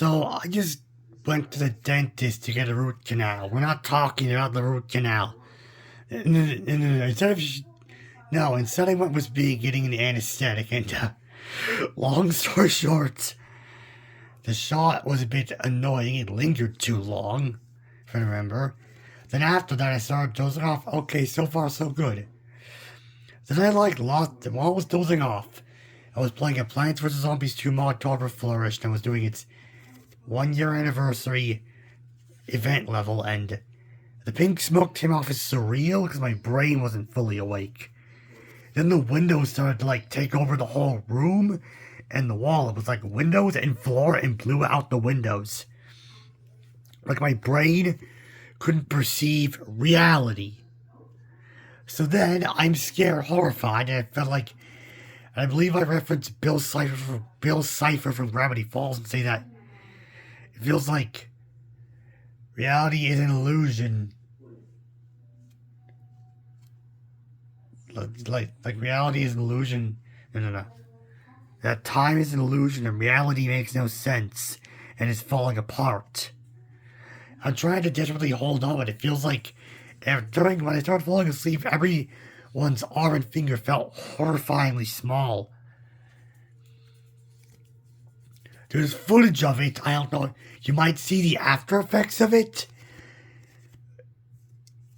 So I just went to the dentist to get a root canal. We're not talking about the root canal. Instead of no, instead I went with getting an anesthetic. And long story short, the shot was a bit annoying. It lingered too long, if I remember. Then after that, I started dozing off. Okay, so far so good. Then I lost while I was dozing off. I was playing a Plants vs. Zombies 2 mod Toddler Flourished and was doing its 1-year anniversary event level, and the pink smoke came off as surreal because my brain wasn't fully awake. Then the windows started to take over the whole room and the wall. It was like windows and floor and blew out the windows. Like my brain couldn't perceive reality. So then I'm scared, horrified, and I felt like, and I believe I referenced Bill Cipher from Gravity Falls and say that it feels like reality is an illusion. Like reality is an illusion. No. That time is an illusion and reality makes no sense and is falling apart. I'm trying to desperately hold on, but it feels like when I started falling asleep, everyone's arm and finger felt horrifyingly small. There's footage of it. I don't know. You might see the after effects of it,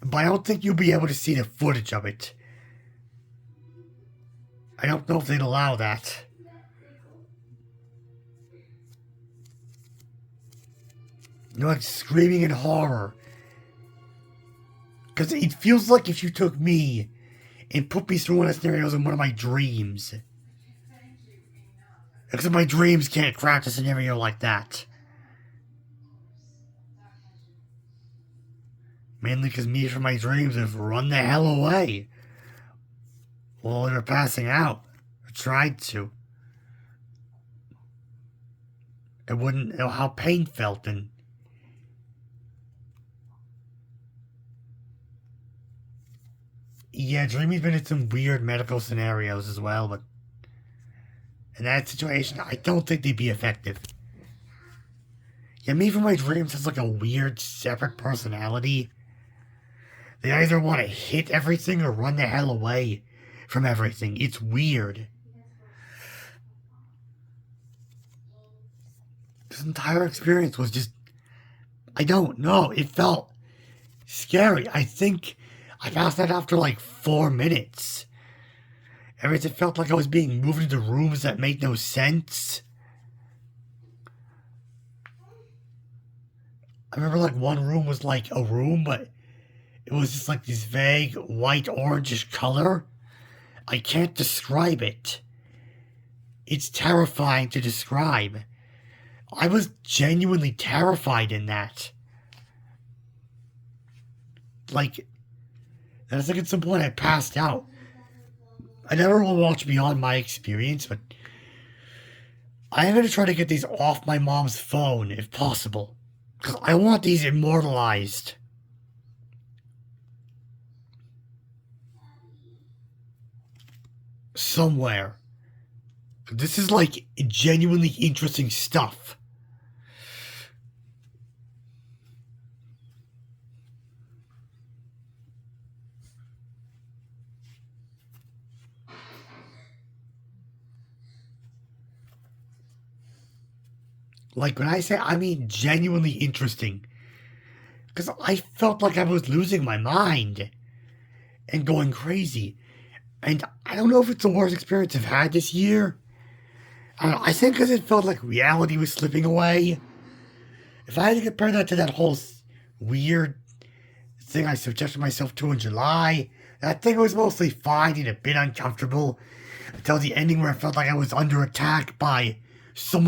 but I don't think you'll be able to see the footage of it. I don't know if they'd allow that. You're like screaming in horror. Because it feels like if you took me and put me through one of the scenarios in one of my dreams. Except my dreams can't craft a scenario like that. Mainly because me from my dreams have run the hell away while they were passing out. Or tried to. It wouldn't know how pain felt, and yeah, dreaming's been in some weird medical scenarios as well, but in that situation, I don't think they'd be effective. Yeah, me from my dreams has like a weird, separate personality. They either want to hit everything or run the hell away from everything. It's weird. This entire experience was just, I don't know, it felt scary. I think I passed out after 4 minutes. Everything felt like I was being moved into rooms that made no sense. I remember one room was a room, but it was just this vague white orangish color. I can't describe it. It's terrifying to describe. I was genuinely terrified in that. And I think at some point I passed out. I never will watch beyond my experience, but I'm going to try to get these off my mom's phone if possible. Because I want these immortalized. Somewhere. This is genuinely interesting stuff. When I say, I mean genuinely interesting. Because I felt like I was losing my mind. And going crazy. And I don't know if it's the worst experience I've had this year. I don't know, I think because it felt like reality was slipping away. If I had to compare that to that whole weird thing I subjected myself to in July, that thing was mostly fine and a bit uncomfortable. Until the ending where I felt like I was under attack by some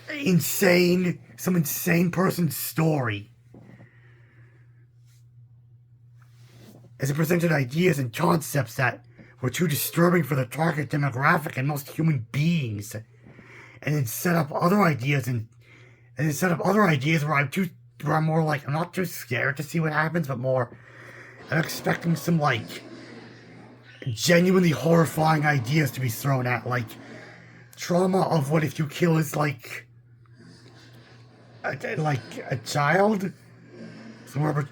insane person's story. As it presented ideas and concepts that were too disturbing for the target demographic and most human beings. And then set up other ideas where I'm more I'm not too scared to see what happens, but more I'm expecting some genuinely horrifying ideas to be thrown at, trauma of what if you kill is like a child. Somewhere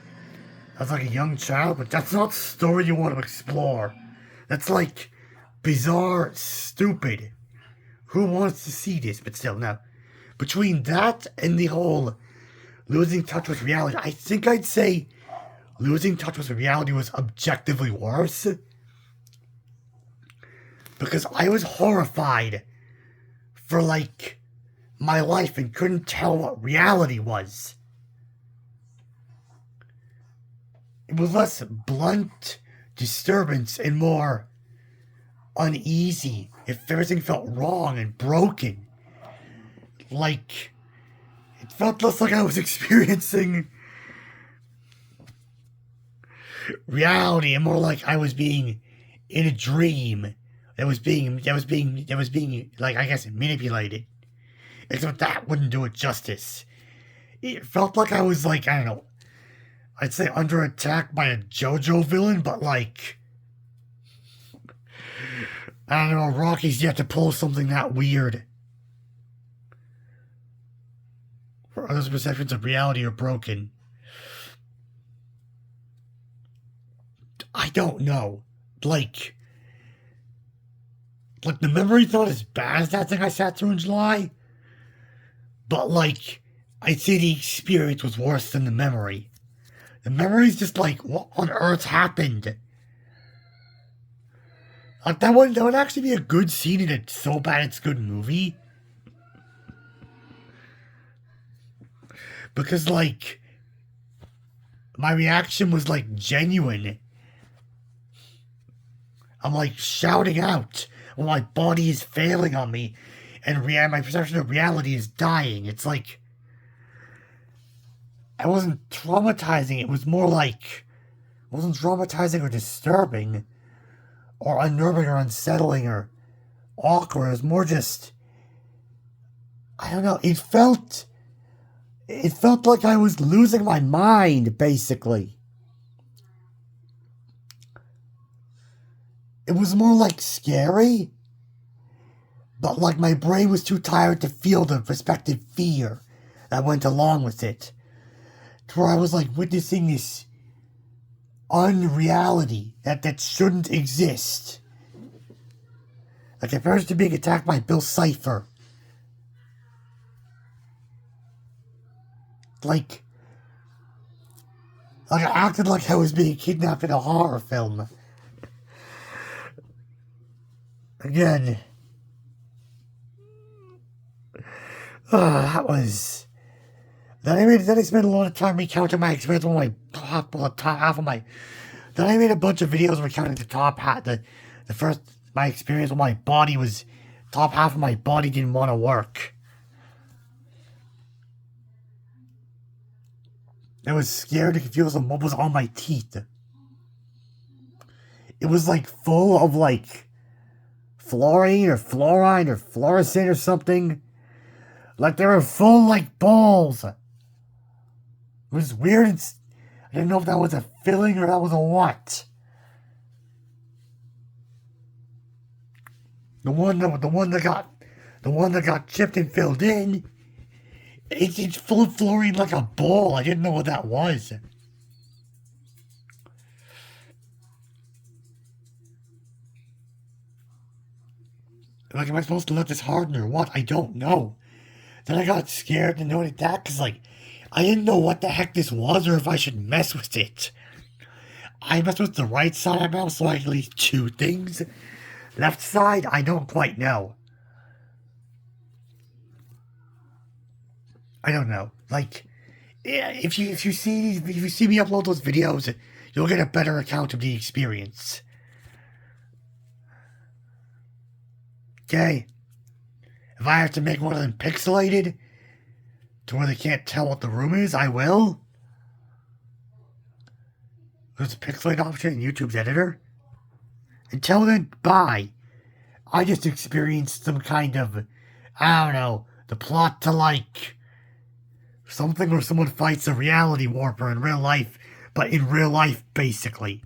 as like a young child, but that's not the story you want to explore. That's like bizarre, stupid. Who wants to see this? But still, no. Between that and the whole losing touch with reality, I think I'd say losing touch with reality was objectively worse. Because I was horrified for like my life and couldn't tell what reality was. It was less blunt disturbance and more uneasy if everything felt wrong and broken. Like, it felt less like I was experiencing reality and more like I was being in a dream that was being like, I guess, manipulated. Except that wouldn't do it justice. It felt like I was like, I don't know, I'd say under attack by a JoJo villain, but like, I don't know, Rocky's yet to pull something that weird. Where others' perceptions of reality are broken. I don't know. Like the memory's not as bad as that thing I sat through in July. But like, I'd say the experience was worse than the memory. The memory's just like, what on earth happened? Like, that would actually be a good scene in a so bad it's good movie. Because, like, my reaction was, like, genuine. I'm, like, shouting out when my body is failing on me and my perception of reality is dying. It's like, I wasn't traumatizing. It was more like, it wasn't traumatizing or disturbing or unnerving or unsettling or awkward. It was more just, I don't know, it felt like I was losing my mind, basically. It was more like scary, but like my brain was too tired to feel the respective fear that went along with it. To where I was like witnessing this unreality that shouldn't exist. Like a person being attacked by Bill Cipher. Like I acted like I was being kidnapped in a horror film. Again. That was... Then I spent a lot of time recounting my experience on my top half of my... Then I made a bunch of videos recounting the top half, my experience when my body was... Top half of my body didn't want to work. I was scared and confused on what was on my teeth. It was like full of like fluorine or fluoride or fluorescent or something. Like they were full like balls. It was weird. I didn't know if that was a filling or that was a what. The one that got chipped and filled in. It's full of fluorine like a ball. I didn't know what that was. Like, am I supposed to let this harden or what? I don't know. Then I got scared and noted that because, like, I didn't know what the heck this was or if I should mess with it. I messed with the right side of my mouth, so I can at least two things. Left side, I don't quite know. I don't know. Like, if you see me upload those videos, you'll get a better account of the experience. Okay. If I have to make one of them pixelated to where they can't tell what the room is, I will. There's a pixelate option in YouTube's editor. Until then, bye. I just experienced some kind of, I don't know, the plot to like something where someone fights a reality warper in real life, but in real life, basically.